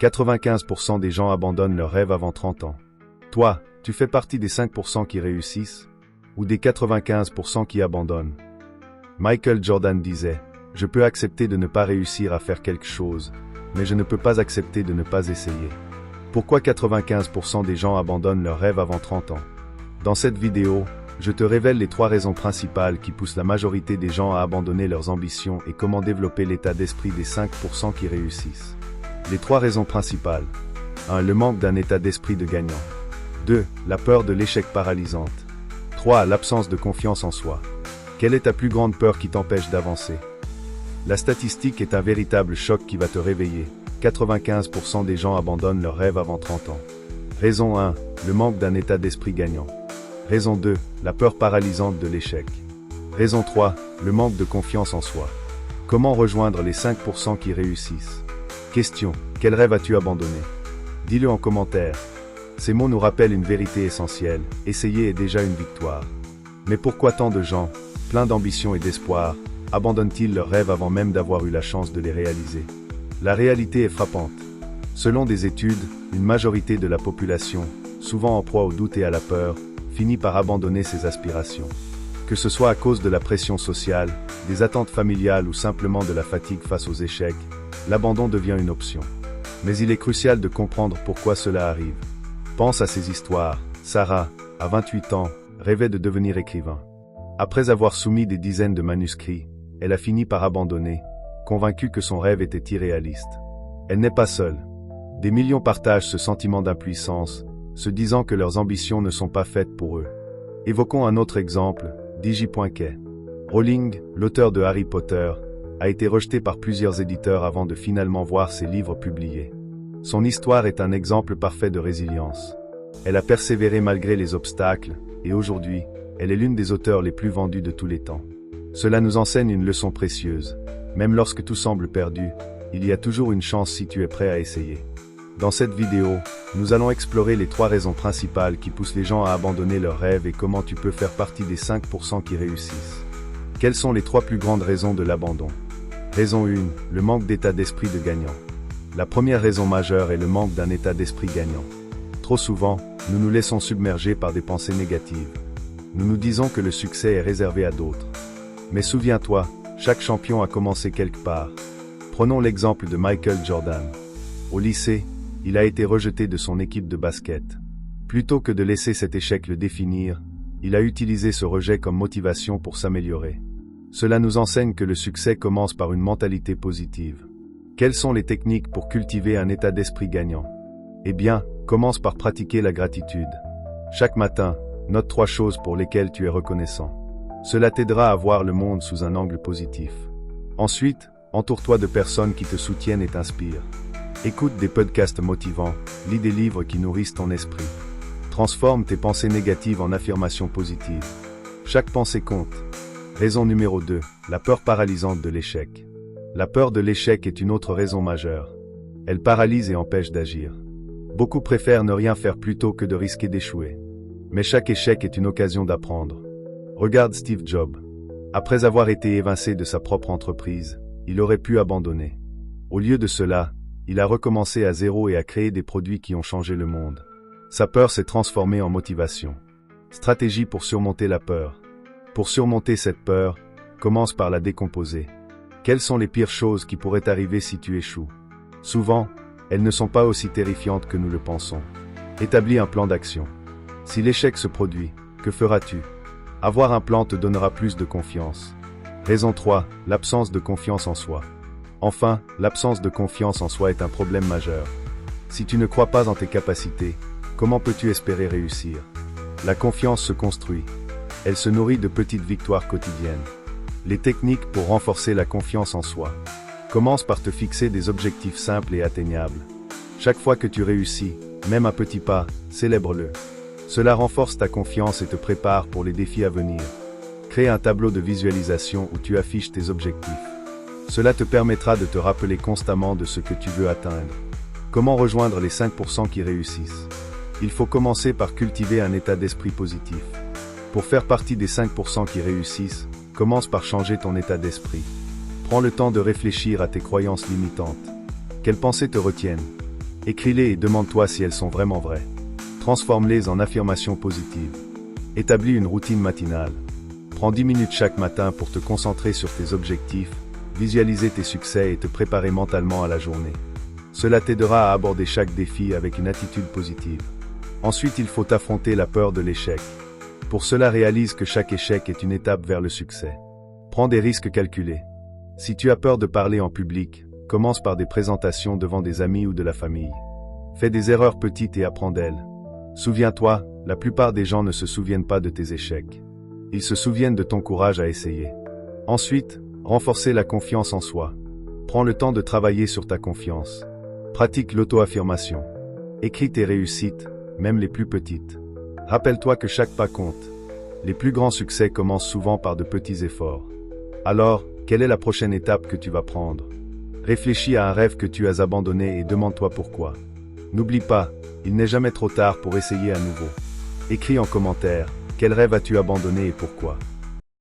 95% des gens abandonnent leurs rêves avant 30 ans. Toi, tu fais partie des 5% qui réussissent ou des 95% qui abandonnent? Michael Jordan disait, « Je peux accepter de ne pas réussir à faire quelque chose, mais je ne peux pas accepter de ne pas essayer. » Pourquoi 95% des gens abandonnent leurs rêves avant 30 ans? Dans cette vidéo, je te révèle les 3 raisons principales qui poussent la majorité des gens à abandonner leurs ambitions et comment développer l'état d'esprit des 5% qui réussissent. Les 3 raisons principales. 1. Le manque d'un état d'esprit de gagnant. 2. La peur de l'échec paralysante. 3. L'absence de confiance en soi. Quelle est ta plus grande peur qui t'empêche d'avancer? La statistique est un véritable choc qui va te réveiller. 95% des gens abandonnent leurs rêves avant 30 ans. Raison 1. Le manque d'un état d'esprit gagnant. Raison 2. La peur paralysante de l'échec. Raison 3. Le manque de confiance en soi. Comment rejoindre les 5% qui réussissent? Question. Quel rêve as-tu abandonné? Dis-le en commentaire. Ces mots nous rappellent une vérité essentielle. Essayer est déjà une victoire. Mais pourquoi tant de gens, pleins d'ambition et d'espoir, abandonnent-ils leurs rêves avant même d'avoir eu la chance de les réaliser? La réalité est frappante. Selon des études, une majorité de la population, souvent en proie au doute et à la peur, finit par abandonner ses aspirations. Que ce soit à cause de la pression sociale, des attentes familiales ou simplement de la fatigue face aux échecs, l'abandon devient une option. Mais il est crucial de comprendre pourquoi cela arrive. Pense à ces histoires. Sarah, à 28 ans, rêvait de devenir écrivain. Après avoir soumis des dizaines de manuscrits, elle a fini par abandonner, convaincue que son rêve était irréaliste. Elle n'est pas seule. Des millions partagent ce sentiment d'impuissance, se disant que leurs ambitions ne sont pas faites pour eux. Évoquons un autre exemple, DJ.K. Rowling, l'auteur de Harry Potter, a été rejeté par plusieurs éditeurs avant de finalement voir ses livres publiés. Son histoire est un exemple parfait de résilience. Elle a persévéré malgré les obstacles, et aujourd'hui, elle est l'une des auteurs les plus vendues de tous les temps. Cela nous enseigne une leçon précieuse. Même lorsque tout semble perdu, il y a toujours une chance si tu es prêt à essayer. Dans cette vidéo, nous allons explorer les 3 raisons principales qui poussent les gens à abandonner leurs rêves et comment tu peux faire partie des 5% qui réussissent. Quelles sont les 3 plus grandes raisons de l'abandon? Raison 1, le manque d'état d'esprit de gagnant. La première raison majeure est le manque d'un état d'esprit gagnant. Trop souvent, nous nous laissons submerger par des pensées négatives. Nous nous disons que le succès est réservé à d'autres. Mais souviens-toi, chaque champion a commencé quelque part. Prenons l'exemple de Michael Jordan. Au lycée, il a été rejeté de son équipe de basket. Plutôt que de laisser cet échec le définir, il a utilisé ce rejet comme motivation pour s'améliorer. Cela nous enseigne que le succès commence par une mentalité positive. Quelles sont les techniques pour cultiver un état d'esprit gagnant? Eh bien, commence par pratiquer la gratitude. Chaque matin, note 3 choses pour lesquelles tu es reconnaissant. Cela t'aidera à voir le monde sous un angle positif. Ensuite, entoure-toi de personnes qui te soutiennent et t'inspirent. Écoute des podcasts motivants, lis des livres qui nourrissent ton esprit. Transforme tes pensées négatives en affirmations positives. Chaque pensée compte. Raison numéro 2, la peur paralysante de l'échec. La peur de l'échec est une autre raison majeure. Elle paralyse et empêche d'agir. Beaucoup préfèrent ne rien faire plutôt que de risquer d'échouer. Mais chaque échec est une occasion d'apprendre. Regarde Steve Jobs. Après avoir été évincé de sa propre entreprise, il aurait pu abandonner. Au lieu de cela, il a recommencé à zéro et a créé des produits qui ont changé le monde. Sa peur s'est transformée en motivation. Stratégie pour surmonter la peur. Pour surmonter cette peur, commence par la décomposer. Quelles sont les pires choses qui pourraient arriver si tu échoues? Souvent, elles ne sont pas aussi terrifiantes que nous le pensons. Établis un plan d'action. Si l'échec se produit, que feras-tu? Avoir un plan te donnera plus de confiance. Raison 3, l'absence de confiance en soi. Enfin, l'absence de confiance en soi est un problème majeur. Si tu ne crois pas en tes capacités, comment peux-tu espérer réussir? La confiance se construit. Elle se nourrit de petites victoires quotidiennes. Les techniques pour renforcer la confiance en soi. Commence par te fixer des objectifs simples et atteignables. Chaque fois que tu réussis, même un petit pas, célèbre-le. Cela renforce ta confiance et te prépare pour les défis à venir. Crée un tableau de visualisation où tu affiches tes objectifs. Cela te permettra de te rappeler constamment de ce que tu veux atteindre. Comment rejoindre les 5% qui réussissent? Il faut commencer par cultiver un état d'esprit positif. Pour faire partie des 5% qui réussissent, commence par changer ton état d'esprit. Prends le temps de réfléchir à tes croyances limitantes. Quelles pensées te retiennent? Écris-les et demande-toi si elles sont vraiment vraies. Transforme-les en affirmations positives. Établis une routine matinale. Prends 10 minutes chaque matin pour te concentrer sur tes objectifs, visualiser tes succès et te préparer mentalement à la journée. Cela t'aidera à aborder chaque défi avec une attitude positive. Ensuite, il faut affronter la peur de l'échec. Pour cela, réalise que chaque échec est une étape vers le succès. Prends des risques calculés. Si tu as peur de parler en public, commence par des présentations devant des amis ou de la famille. Fais des erreurs petites et apprends d'elles. Souviens-toi, la plupart des gens ne se souviennent pas de tes échecs. Ils se souviennent de ton courage à essayer. Ensuite, renforcer la confiance en soi. Prends le temps de travailler sur ta confiance. Pratique l'auto-affirmation. Écris tes réussites, même les plus petites. Rappelle-toi que chaque pas compte. Les plus grands succès commencent souvent par de petits efforts. Alors, quelle est la prochaine étape que tu vas prendre? Réfléchis à un rêve que tu as abandonné et demande-toi pourquoi. N'oublie pas, il n'est jamais trop tard pour essayer à nouveau. Écris en commentaire, quel rêve as-tu abandonné et pourquoi?